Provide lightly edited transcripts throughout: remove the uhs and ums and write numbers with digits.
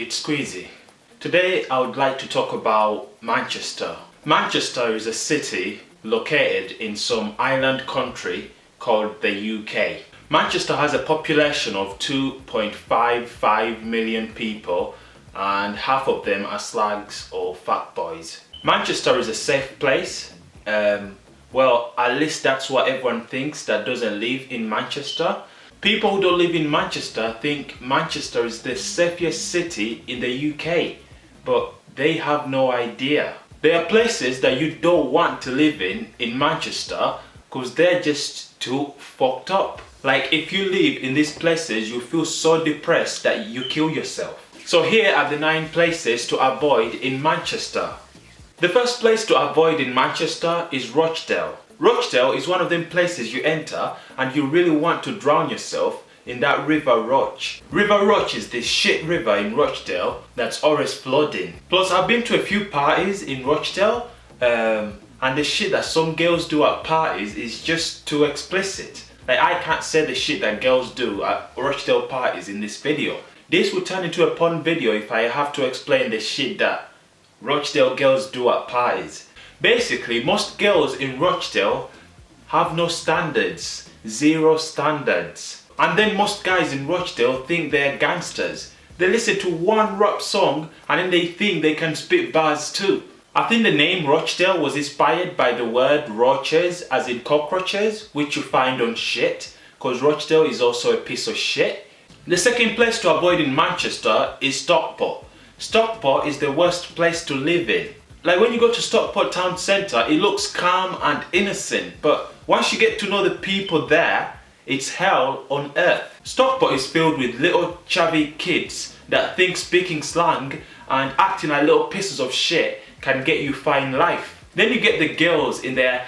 it's Squeezy. Today I would like to talk about Manchester. Manchester is a city located in some island country called the UK. Manchester has a population of 2.55 million people and half of them are slags or fat boys. Manchester is a safe place. Well, at least that's what everyone thinks that doesn't live in Manchester. People who don't live in Manchester think Manchester is the safest city in the UK, but they have no idea. There are places that you don't want to live in Manchester because they're just too fucked up. Like if you live in these places, you feel so depressed that you kill yourself. So here are the 9 places to avoid in Manchester. The first place to avoid in Manchester is Rochdale. Rochdale is one of them places you enter and you really want to drown yourself in that River Roch. River Roch is this shit river in Rochdale that's always flooding. Plus I've been to a few parties in Rochdale and the shit that some girls do at parties is just too explicit. Like I can't say the shit that girls do at Rochdale parties in this video. This would turn into a porn video if I have to explain the shit that Rochdale girls do at parties. Basically, most girls in Rochdale have no standards, 0 standards. And then most guys in Rochdale think they're gangsters. They listen to one rap song and then they think they can spit bars too. I think the name Rochdale was inspired by the word roaches, as in cockroaches, which you find on shit, because Rochdale is also a piece of shit. The second place to avoid in Manchester is Stockport. Stockport is the worst place to live in. Like when you go to Stockport town centre, it looks calm and innocent, but once you get to know the people there, it's hell on earth. Stockport is filled with little chavvy kids that think speaking slang and acting like little pieces of shit can get you far in life. Then you get the girls in their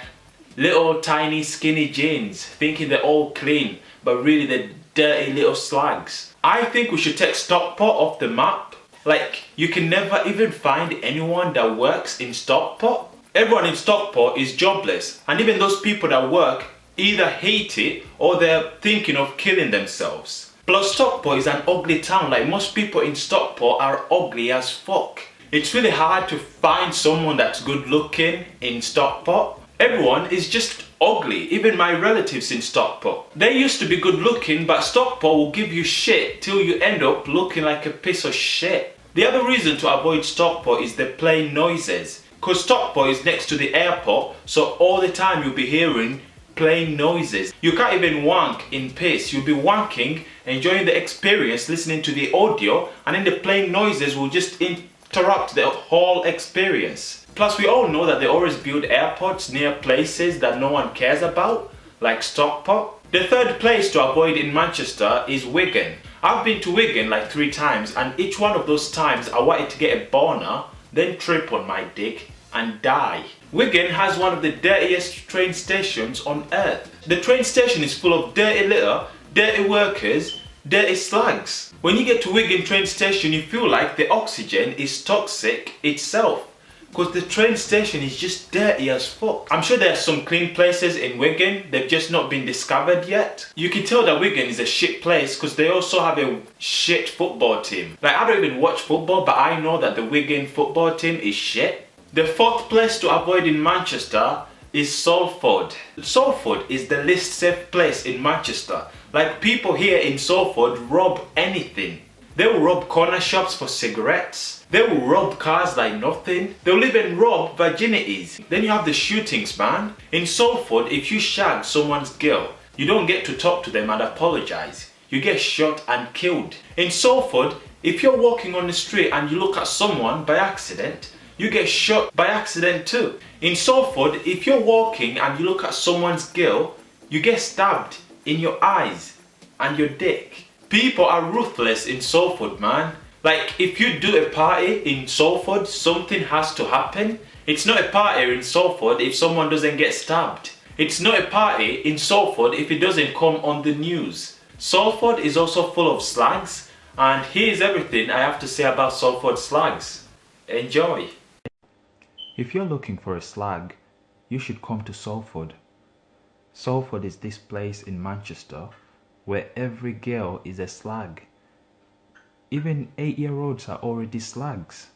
little tiny skinny jeans thinking they're all clean, but really they're dirty little slags. I think we should take Stockport off the map. Like, you can never even find anyone that works in Stockport. Everyone in Stockport is jobless, and even those people that work either hate it or they're thinking of killing themselves. Plus Stockport is an ugly town. Like most people in Stockport are ugly as fuck. It's really hard to find someone that's good looking in Stockport. Everyone is just ugly, even my relatives in Stockport. They used to be good looking, but Stockport will give you shit till you end up looking like a piece of shit. The other reason to avoid Stockport is the plane noises. Because Stockport is next to the airport, so all the time you'll be hearing plane noises. You can't even wank in peace. You'll be wanking, enjoying the experience, listening to the audio, and then the plane noises will just interrupt the whole experience. Plus we all know that they always build airports near places that no one cares about, like Stockport. The third place to avoid in Manchester is Wigan. I've been to Wigan like 3 times and each one of those times I wanted to get a boner, then trip on my dick and die. Wigan has one of the dirtiest train stations on earth. The train station is full of dirty litter, dirty workers, dirty slags. When you get to Wigan train station you feel like the oxygen is toxic itself. Because the train station is just dirty as fuck. I'm sure there are some clean places in Wigan, they've just not been discovered yet. You can tell that Wigan is a shit place because they also have a shit football team. Like I don't even watch football, but I know that the Wigan football team is shit. The fourth place to avoid in Manchester is Salford. Salford is the least safe place in Manchester. Like people here in Salford rob anything. They will rob corner shops for cigarettes. They will rob cars like nothing. They'll even rob virginities. Then you have the shootings, man. In Salford, if you shag someone's girl, you don't get to talk to them and apologize. You get shot and killed. In Salford, if you're walking on the street and you look at someone by accident, you get shot by accident too. In Salford, if you're walking and you look at someone's girl, you get stabbed in your eyes and your dick. People are ruthless in Salford, man. Like, if you do a party in Salford, something has to happen. It's not a party in Salford if someone doesn't get stabbed. It's not a party in Salford if it doesn't come on the news. Salford is also full of slags, and here's everything I have to say about Salford slags. Enjoy. If you're looking for a slag, you should come to Salford. Salford is this place in Manchester where every girl is a slag. even 8-year-olds are already slags.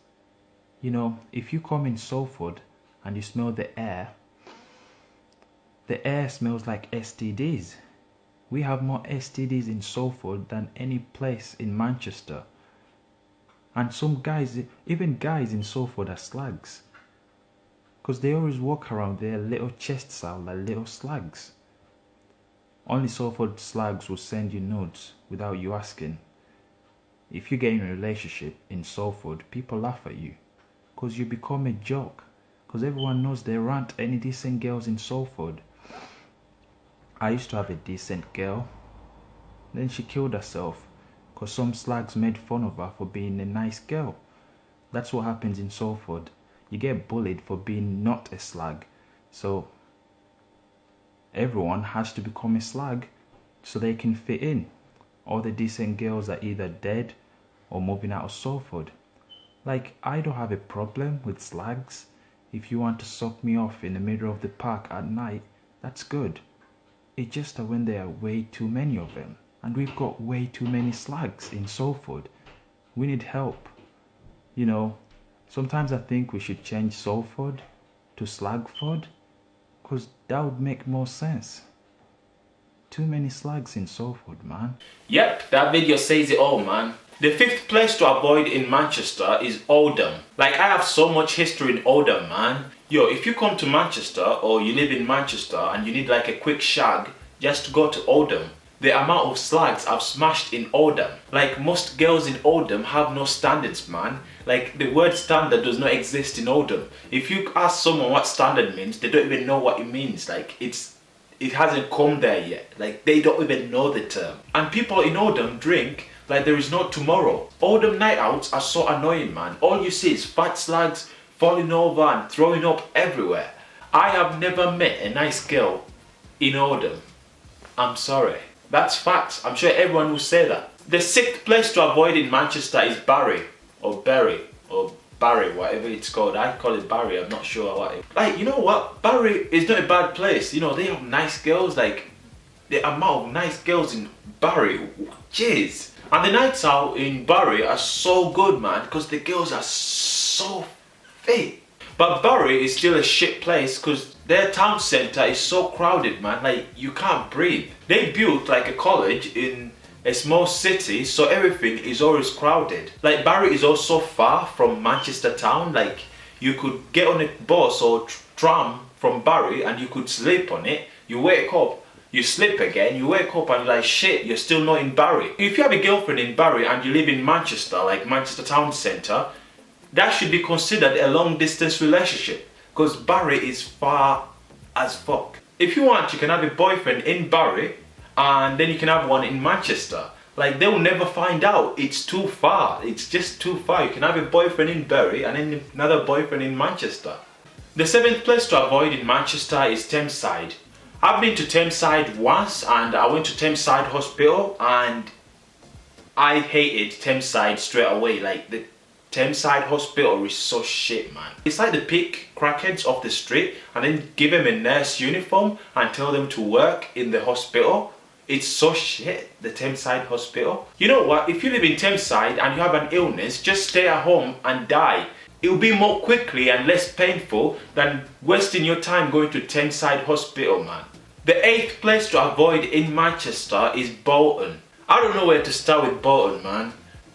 You know, if you come in Salford and you smell the air smells like STDs. We have more STDs in Salford than any place in Manchester. And some guys, even guys in Salford are slags. Because they always walk around their little chests out like little slags. Only Salford slags will send you notes without you asking. If you get in a relationship in Salford, people laugh at you. Because you become a joke. Because everyone knows there aren't any decent girls in Salford. I used to have a decent girl. Then she killed herself. Because some slags made fun of her for being a nice girl. That's what happens in Salford. You get bullied for being not a slag. So everyone has to become a slag so they can fit in. All the decent girls are either dead or moving out of Salford. Like, I don't have a problem with slags. If you want to suck me off in the middle of the park at night, that's good. It's just that when there are way too many of them, and we've got way too many slags in Salford, we need help. You know, sometimes I think we should change Salford to Slagford, because that would make more sense. Too many slags in Salford, man. Yep, that video says it all, man. The 5th place to avoid in Manchester is Oldham. Like, I have so much history in Oldham, man. Yo, if you come to Manchester or you live in Manchester and you need like a quick shag, just go to Oldham. The amount of slags I've smashed in Oldham. Like, most girls in Oldham have no standards, man. Like, the word standard does not exist in Oldham. If you ask someone what standard means, they don't even know what it means. Like, it hasn't come there yet. Like, they don't even know the term. And people in Oldham drink like there is no tomorrow. Oldham night outs are so annoying, man. All you see is fat slags falling over and throwing up everywhere. I have never met a nice girl in Oldham. I'm sorry. That's facts. I'm sure everyone will say that. The 6th place to avoid in Manchester is Barry, or Bury, or Barry, whatever it's called. I call it Barry, I'm not sure what it... Like, you know what? Barry is not a bad place. You know, they have nice girls. Like, the amount of nice girls in Barry, jeez. And the nights out in Barry are so good, man, because the girls are so fit. But Barry is still a shit place because their town centre is so crowded, man. Like, you can't breathe. They built like a college in a small city, so everything is always crowded. Like, Barry is also far from Manchester town. Like, you could get on a bus or tram from Barry and you could sleep on it. You wake up, you sleep again, you wake up and you're like, shit, you're still not in Barry. If you have a girlfriend in Barry and you live in Manchester, like Manchester town centre, that should be considered a long distance relationship because Barry is far as fuck. If you want, you can have a boyfriend in Barry and then you can have one in Manchester. Like, they will never find out. It's too far. It's just too far. You can have a boyfriend in Barry and then another boyfriend in Manchester. The 7th place to avoid in Manchester is Tenside. I've been to Tenside once and I went to Tenside Hospital and I hated Tenside straight away. Like, the Tenside Hospital is so shit, man. It's like they pick crackheads off the street and then give them a nurse uniform and tell them to work in the hospital. It's so shit, the Tenside Hospital. You know what, if you live in Tenside and you have an illness, just stay at home and die. It will be more quickly and less painful than wasting your time going to Tenside Hospital, man. The 8th place to avoid in Manchester is Bolton. I don't know where to start with Bolton, man.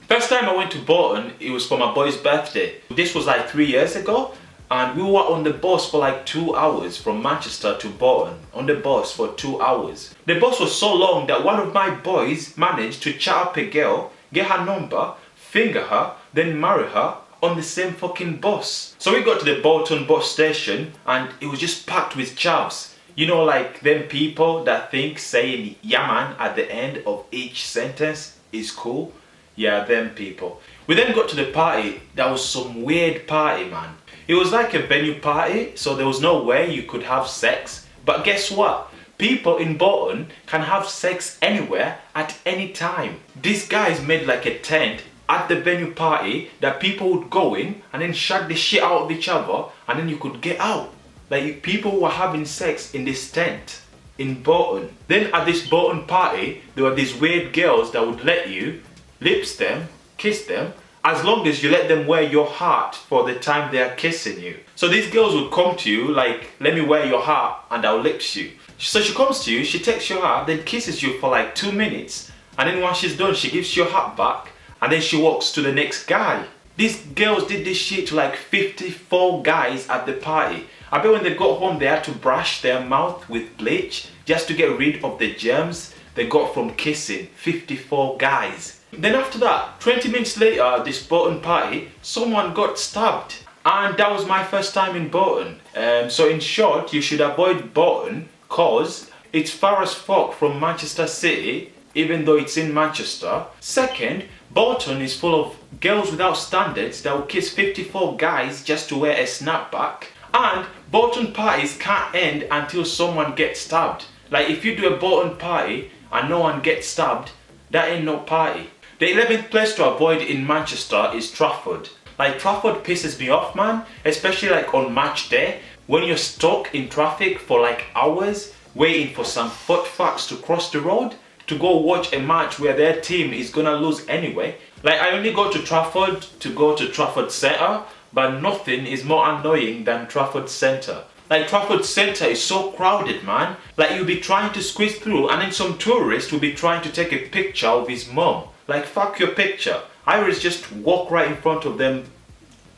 First time I went to Bolton, it was for my boy's birthday. This was like 3 years ago, and we were on the bus for like 2 hours from Manchester to Bolton. On the bus for 2 hours. The bus was so long that one of my boys managed to chat up a girl, get her number, finger her, then marry her on the same fucking bus. So we got to the Bolton bus station and it was just packed with chavs. You know, like them people that think saying "yeah man" at the end of each sentence is cool. Yeah, them people. We then got to the party. That was some weird party, man. It was like a venue party, so there was no way you could have sex. But guess what? People in Bolton can have sex anywhere at any time. These guys made like a tent at the venue party that people would go in and then shag the shit out of each other and then you could get out. Like, people were having sex in this tent in Bolton. Then at this Bolton party, there were these weird girls that would let you lips them, kiss them, as long as you let them wear your heart for the time they are kissing you. So these girls would come to you like, let me wear your heart and I'll lips you. So she comes to you, she takes your heart, then kisses you for like 2 minutes, and then once she's done, she gives your heart back, and then she walks to the next guy. These girls did this shit to like 54 guys at the party. I bet when they got home, they had to brush their mouth with bleach just to get rid of the germs they got from kissing 54 guys. Then after that, 20 minutes later at this Bolton party, someone got stabbed. And that was my first time in Bolton. So in short, you should avoid Bolton cause it's far as fuck from Manchester City, even though it's in Manchester. Second, Bolton is full of girls without standards that will kiss 54 guys just to wear a snapback. And Bolton parties can't end until someone gets stabbed. Like if you do a Bolton party and no one gets stabbed, that ain't no party. The 11th place to avoid in Manchester is Trafford. Like Trafford pisses me off, man, especially like on match day when you're stuck in traffic for like hours waiting for some foot fucks to cross the road to go watch a match where their team is gonna lose anyway. Like I only go to Trafford to go to Trafford Centre, but nothing is more annoying than Trafford Centre. Like Trafford Centre is so crowded, man. Like you'll be trying to squeeze through and then some tourist will be trying to take a picture of his mum. Like fuck your picture. I would just walk right in front of them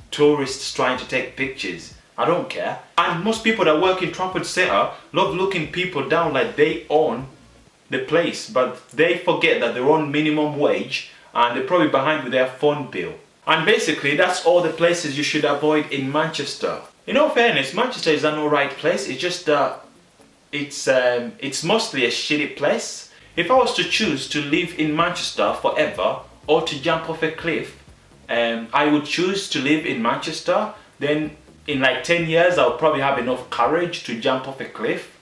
tourists trying to take pictures. I don't care. And most people that work in Trafford Centre love looking people down like they own the place, but they forget that they're on minimum wage and they're probably behind with their phone bill. And basically that's all the places you should avoid in Manchester. In all fairness, Manchester is an alright place. It's just it's mostly a shitty place. If I was to choose to live in Manchester forever or to jump off a cliff, I would choose to live in Manchester. Then in like 10 years I'll probably have enough courage to jump off a cliff.